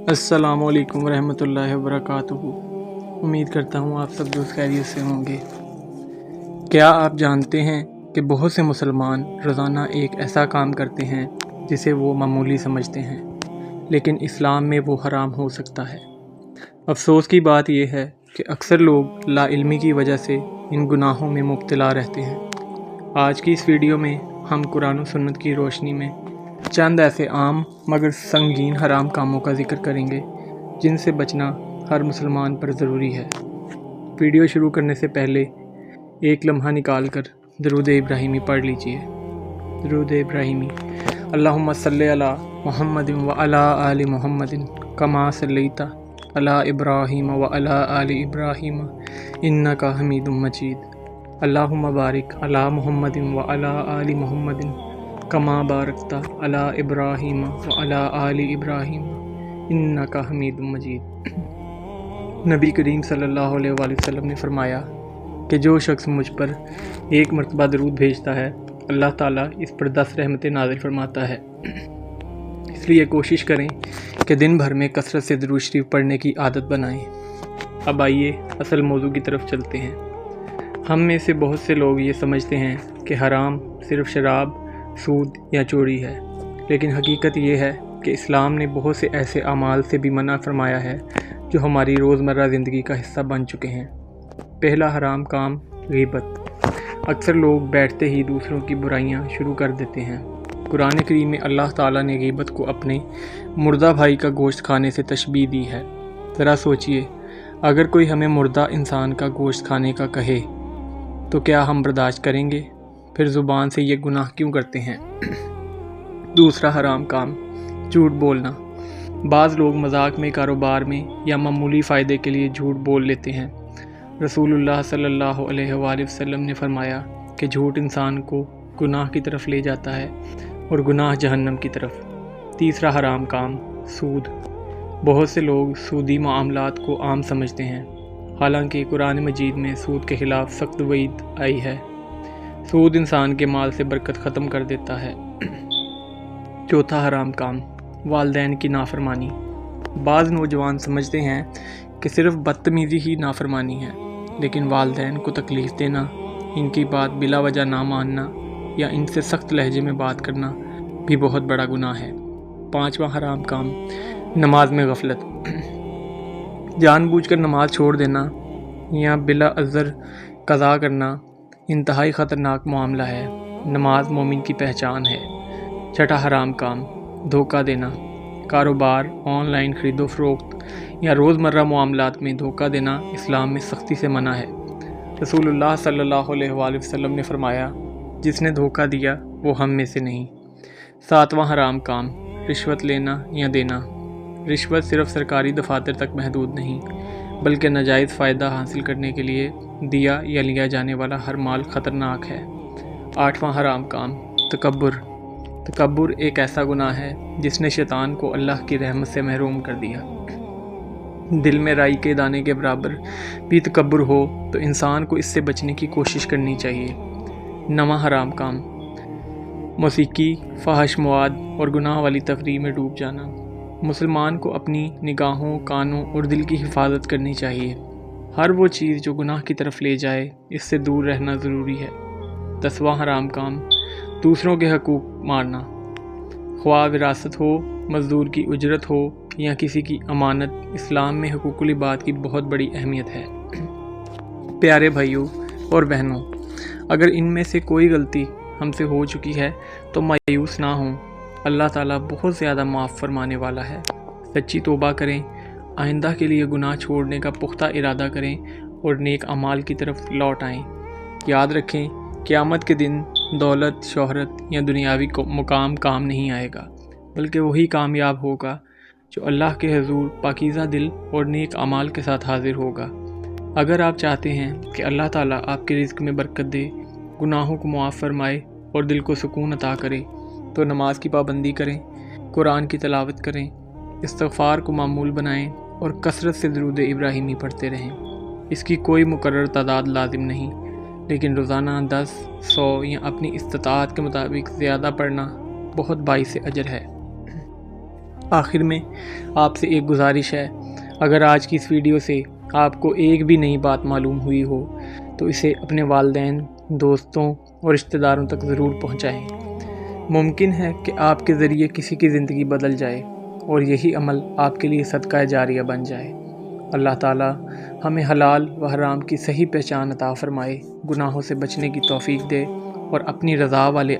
السلام علیکم ورحمۃ اللہ وبرکاتہ۔ امید کرتا ہوں آپ سب دوست خیریت سے ہوں گے۔ کیا آپ جانتے ہیں کہ بہت سے مسلمان روزانہ ایک ایسا کام کرتے ہیں جسے وہ معمولی سمجھتے ہیں، لیکن اسلام میں وہ حرام ہو سکتا ہے۔ افسوس کی بات یہ ہے کہ اکثر لوگ لا علمی کی وجہ سے ان گناہوں میں مبتلا رہتے ہیں۔ آج کی اس ویڈیو میں ہم قرآن و سنت کی روشنی میں چند ایسے عام مگر سنگین حرام کاموں کا ذکر کریں گے جن سے بچنا ہر مسلمان پر ضروری ہے۔ ویڈیو شروع کرنے سے پہلے ایک لمحہ نکال کر درود ابراہیمی پڑھ لیجئے۔ درود ابراہیمی: اللہم صلی علی محمد وعلی آل محمد کما صلیت علی ابراہیم وعلی آل ابراہیم انک حمید مجید۔ اللہم بارک علی محمد وعلی آل محمد کما بارکت علی ابراہیم وعلی آل ابراہیم انک حمید مجید۔ نبی کریم صلی اللہ علیہ وآلہ وسلم نے فرمایا کہ جو شخص مجھ پر ایک مرتبہ درود بھیجتا ہے، اللہ تعالیٰ اس پر 10 رحمتیں نازل فرماتا ہے۔ اس لیے کوشش کریں کہ دن بھر میں کثرت سے درود شریف پڑھنے کی عادت بنائیں۔ اب آئیے اصل موضوع کی طرف چلتے ہیں۔ ہم میں سے بہت سے لوگ یہ سمجھتے ہیں کہ حرام صرف شراب، سود یا چوری ہے، لیکن حقیقت یہ ہے کہ اسلام نے بہت سے ایسے اعمال سے بھی منع فرمایا ہے جو ہماری روزمرہ زندگی کا حصہ بن چکے ہیں۔ پہلا حرام کام غیبت۔ اکثر لوگ بیٹھتے ہی دوسروں کی برائیاں شروع کر دیتے ہیں۔ قرآن کریم میں اللہ تعالیٰ نے غیبت کو اپنے مردہ بھائی کا گوشت کھانے سے تشبیہ دی ہے۔ ذرا سوچئے، اگر کوئی ہمیں مردہ انسان کا گوشت کھانے کا کہے تو کیا ہم برداشت کریں گے؟ پھر زبان سے یہ گناہ کیوں کرتے ہیں؟ دوسرا حرام کام جھوٹ بولنا۔ بعض لوگ مذاق میں، کاروبار میں یا معمولی فائدے کے لیے جھوٹ بول لیتے ہیں۔ رسول اللہ صلی اللہ علیہ وآلہ وسلم نے فرمایا کہ جھوٹ انسان کو گناہ کی طرف لے جاتا ہے اور گناہ جہنم کی طرف۔ تیسرا حرام کام سود۔ بہت سے لوگ سودی معاملات کو عام سمجھتے ہیں، حالانکہ قرآن مجید میں سود کے خلاف سخت وعید آئی ہے۔ سود انسان کے مال سے برکت ختم کر دیتا ہے۔ چوتھا حرام کام والدین کی نافرمانی۔ بعض نوجوان سمجھتے ہیں کہ صرف بدتمیزی ہی نافرمانی ہے، لیکن والدین کو تکلیف دینا، ان کی بات بلا وجہ نہ ماننا یا ان سے سخت لہجے میں بات کرنا بھی بہت بڑا گناہ ہے۔ پانچواں حرام کام نماز میں غفلت۔ جان بوجھ کر نماز چھوڑ دینا یا بلا عذر قضا کرنا انتہائی خطرناک معاملہ ہے۔ نماز مومن کی پہچان ہے۔ چھٹا حرام کام دھوکہ دینا۔ کاروبار، آن لائن خرید و فروخت یا روزمرہ معاملات میں دھوکہ دینا اسلام میں سختی سے منع ہے۔ رسول اللہ صلی اللہ علیہ وآلہ وسلم نے فرمایا، جس نے دھوکہ دیا وہ ہم میں سے نہیں۔ ساتواں حرام کام رشوت لینا یا دینا۔ رشوت صرف سرکاری دفاتر تک محدود نہیں، بلکہ ناجائز فائدہ حاصل کرنے کے لیے دیا یا لیا جانے والا ہر مال خطرناک ہے۔ آٹھواں حرام کام تکبر۔ تکبر ایک ایسا گناہ ہے جس نے شیطان کو اللہ کی رحمت سے محروم کر دیا۔ دل میں رائی کے دانے کے برابر بھی تکبر ہو تو انسان کو اس سے بچنے کی کوشش کرنی چاہیے۔ نواں حرام کام موسیقی، فحش مواد اور گناہ والی تفریح میں ڈوب جانا۔ مسلمان کو اپنی نگاہوں، کانوں اور دل کی حفاظت کرنی چاہیے۔ ہر وہ چیز جو گناہ کی طرف لے جائے، اس سے دور رہنا ضروری ہے۔ 10واں حرام کام دوسروں کے حقوق مارنا۔ خواہ وراثت ہو، مزدور کی اجرت ہو یا کسی کی امانت، اسلام میں حقوق العباد کی بہت بڑی اہمیت ہے۔ پیارے بھائیوں اور بہنوں، اگر ان میں سے کوئی غلطی ہم سے ہو چکی ہے تو مایوس نہ ہوں، اللہ تعالیٰ بہت زیادہ معاف فرمانے والا ہے۔ سچی توبہ کریں، آئندہ کے لیے گناہ چھوڑنے کا پختہ ارادہ کریں اور نیک اعمال کی طرف لوٹ آئیں۔ یاد رکھیں، قیامت کے دن دولت، شہرت یا دنیاوی مقام کام نہیں آئے گا، بلکہ وہی کامیاب ہوگا جو اللہ کے حضور پاکیزہ دل اور نیک اعمال کے ساتھ حاضر ہوگا۔ اگر آپ چاہتے ہیں کہ اللہ تعالیٰ آپ کے رزق میں برکت دے، گناہوں کو معاف فرمائے اور دل کو سکون عطا کرے، تو نماز کی پابندی کریں، قرآن کی تلاوت کریں، استغفار کو معمول بنائیں اور کثرت سے درود ابراہیمی پڑھتے رہیں۔ اس کی کوئی مقرر تعداد لازم نہیں، لیکن روزانہ 10، 100 یا اپنی استطاعت کے مطابق زیادہ پڑھنا بہت باعث اجر ہے۔ آخر میں آپ سے ایک گزارش ہے، اگر آج کی اس ویڈیو سے آپ کو ایک بھی نئی بات معلوم ہوئی ہو تو اسے اپنے والدین، دوستوں اور رشتہ داروں تک ضرور پہنچائیں۔ ممکن ہے کہ آپ کے ذریعے کسی کی زندگی بدل جائے اور یہی عمل آپ کے لیے صدقہ جاریہ بن جائے۔ اللہ تعالیٰ ہمیں حلال و حرام کی صحیح پہچان عطا فرمائے، گناہوں سے بچنے کی توفیق دے اور اپنی رضا والے